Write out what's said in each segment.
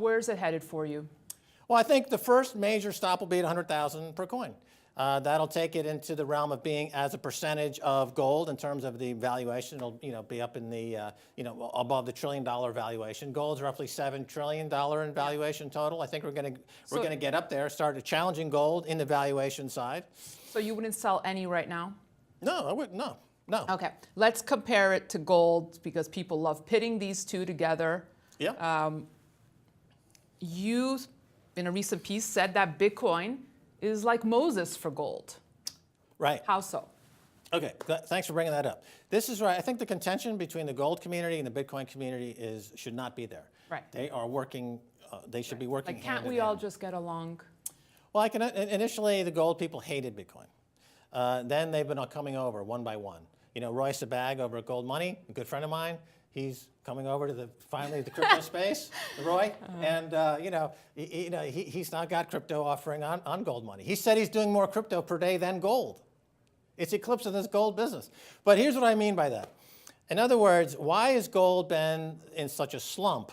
Where's it headed for you? Well, I think the first major stop will be at 100,000 per coin. That'll take it into the realm of being as a percentage of gold in terms of the valuation. It'll, be up in the, above the $1 trillion valuation. Gold's roughly $7 trillion in valuation total. I think we're going to get up there, start challenging gold in the valuation side. So you wouldn't sell any right now? No, I wouldn't. No. Okay, let's compare it to gold because people love pitting these two together. Yeah. You, in a recent piece, said that Bitcoin is like Moses for gold. Right. How so? Okay, thanks for bringing that up. This is right. I think the contention between the gold community and the Bitcoin community should not be there. Right. They are working, they should be working Like, hand can't in we all hand. just get along? Well, initially the gold people hated Bitcoin. Then they've been coming over one by one. Roy Sabag over at Gold Money, a good friend of mine, he's coming over to finally the crypto space, Roy, and he's now got crypto offering on Gold Money. He said he's doing more crypto per day than gold. It's eclipsing this gold business. But here's what I mean by that. In other words, why has gold been in such a slump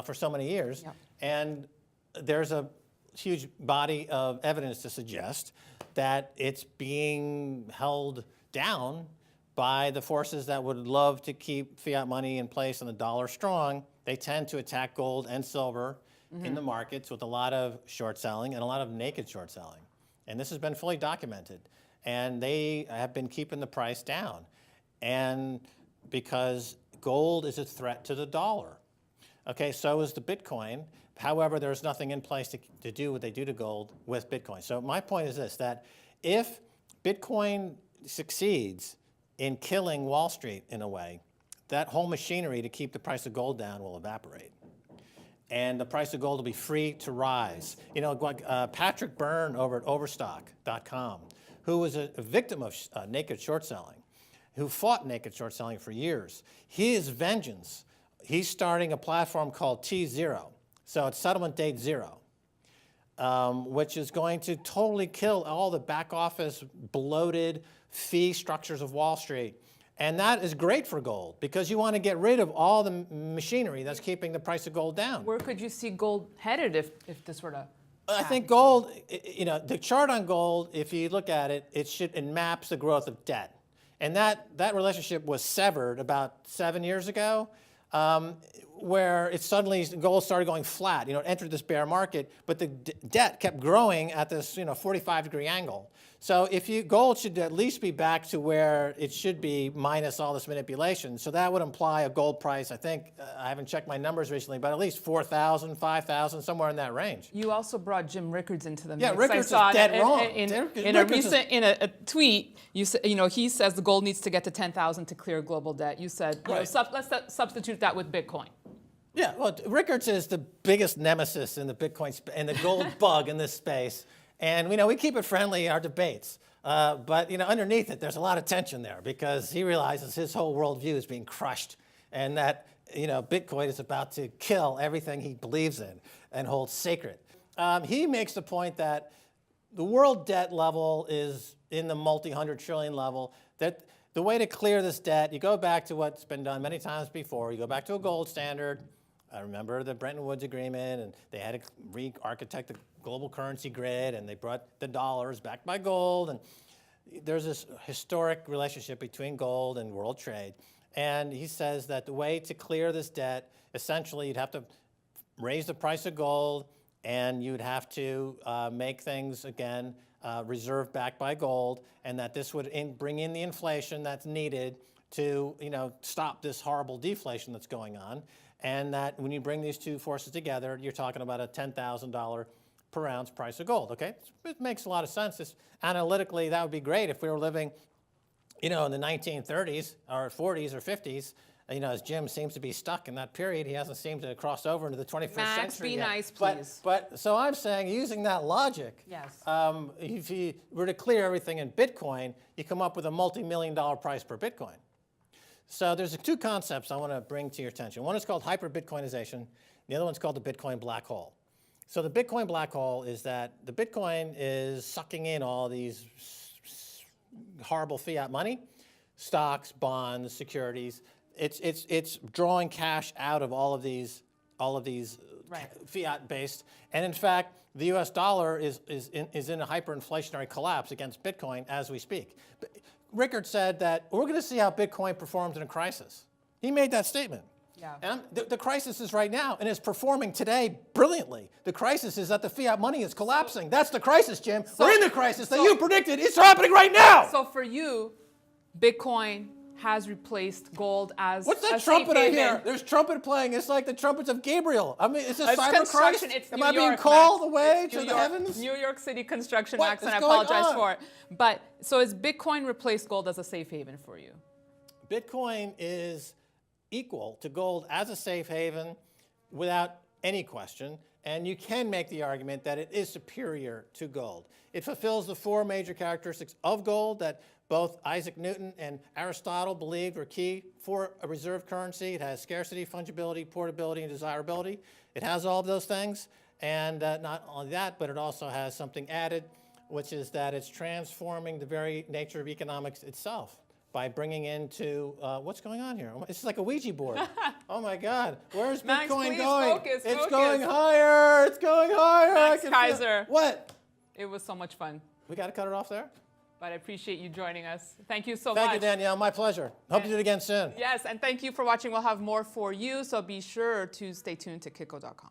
for so many years? Yep. And there's a huge body of evidence to suggest that it's being held down by the forces that would love to keep fiat money in place and the dollar strong. They tend to attack gold and silver in the markets with a lot of short selling and a lot of naked short selling. And this has been fully documented. And they have been keeping the price down. And because gold is a threat to the dollar. Okay, so is the Bitcoin. However, there's nothing in place to do what they do to gold with Bitcoin. So my point is this, that if Bitcoin succeeds in killing Wall Street in a way, that whole machinery to keep the price of gold down will evaporate. And the price of gold will be free to rise. Patrick Byrne over at Overstock.com, who was a victim of naked short selling, who fought naked short selling for years, his vengeance, he's starting a platform called T0. So it's settlement date zero, which is going to totally kill all the back office bloated fee structures of Wall Street. And that is great for gold because you want to get rid of all the machinery that's keeping the price of gold down. Where could you see gold headed if this were to I think gold, the chart on gold, if you look at it, it maps the growth of debt. And that relationship was severed about 7 years ago, where it suddenly, gold started going flat. It entered this bear market, but the debt kept growing at this 45-degree angle. So gold should at least be back to where it should be minus all this manipulation. So that would imply a gold price, I think, I haven't checked my numbers recently, but at least 4,000, 5,000, somewhere in that range. You also brought Jim Rickards into the mix. Yeah, Rickards is dead wrong. In a tweet, you said, he says the gold needs to get to 10,000 to clear global debt. You said, let's substitute that with Bitcoin. Yeah, well, Rickards is the biggest nemesis in the Bitcoin and the gold bug in this space. And we keep it friendly in our debates. But underneath it, there's a lot of tension there because he realizes his whole worldview is being crushed and that Bitcoin is about to kill everything he believes in and holds sacred. He makes the point that the world debt level is in the multi-hundred trillion level, that the way to clear this debt, you go back to what's been done many times before. You go back to a gold standard. I remember the Bretton Woods Agreement, and they had to re-architect the global currency grid, and they brought the dollars backed by gold. And there's this historic relationship between gold and world trade. And he says that the way to clear this debt, essentially, you'd have to raise the price of gold, and you'd have to make things, again, reserve backed by gold, and that this would bring in the inflation that's needed to stop this horrible deflation that's going on. And that when you bring these two forces together, you're talking about a $10,000 per ounce price of gold, okay? It makes a lot of sense. Analytically, that would be great if we were living, in the 1930s or 40s or 50s. As Jim seems to be stuck in that period, he hasn't seemed to cross over into the 21st Max, century be yet. nice, please. So I'm saying, using that logic, yes. If you were to clear everything in Bitcoin, you come up with a multi-million-dollar price per Bitcoin. So there's two concepts I want to bring to your attention. One is called hyper-Bitcoinization. The other one's called the Bitcoin black hole. So the Bitcoin black hole is that the Bitcoin is sucking in all these horrible fiat money, stocks, bonds, securities. It's drawing cash out of all of these fiat-based. And in fact, the U.S. dollar is in a hyperinflationary collapse against Bitcoin as we speak. Rickard said that we're going to see how Bitcoin performs in a crisis. He made that statement. Yeah. And the crisis is right now, and it's performing today brilliantly. The crisis is that the fiat money is collapsing. That's the crisis, Jim. We're in the crisis that you predicted. It's happening right now. So for you, Bitcoin has replaced gold as What's that a trumpet I safe hear? haven. There's trumpet playing. It's like the trumpets of Gabriel. I mean, is this It's cyber construction. Christ? It's Am New I being York, called Max. away It's to New the York, heavens? New York City construction, What Max, is and I going apologize on? for it. But so is Bitcoin replaced gold as a safe haven for you? Bitcoin is equal to gold as a safe haven without any question, and you can make the argument that it is superior to gold. It fulfills the four major characteristics of gold that both Isaac Newton and Aristotle believed were key for a reserve currency. It has scarcity, fungibility, portability, and desirability. It has all of those things, and not only that, but it also has something added, which is that it's transforming the very nature of economics itself by bringing into, what's going on here? It's like a Ouija board. Oh my God, where's Max, Bitcoin please going? focus, It's focus. going higher, it's going higher. Max I can feel- Keiser. What? It was so much fun, We got to cut it off there? but I appreciate you joining us. Thank you so Thank much. you, Danielle, my pleasure. Hope you do it again soon. Yes, and thank you for watching. We'll have more for you, so be sure to stay tuned to Kitco.com.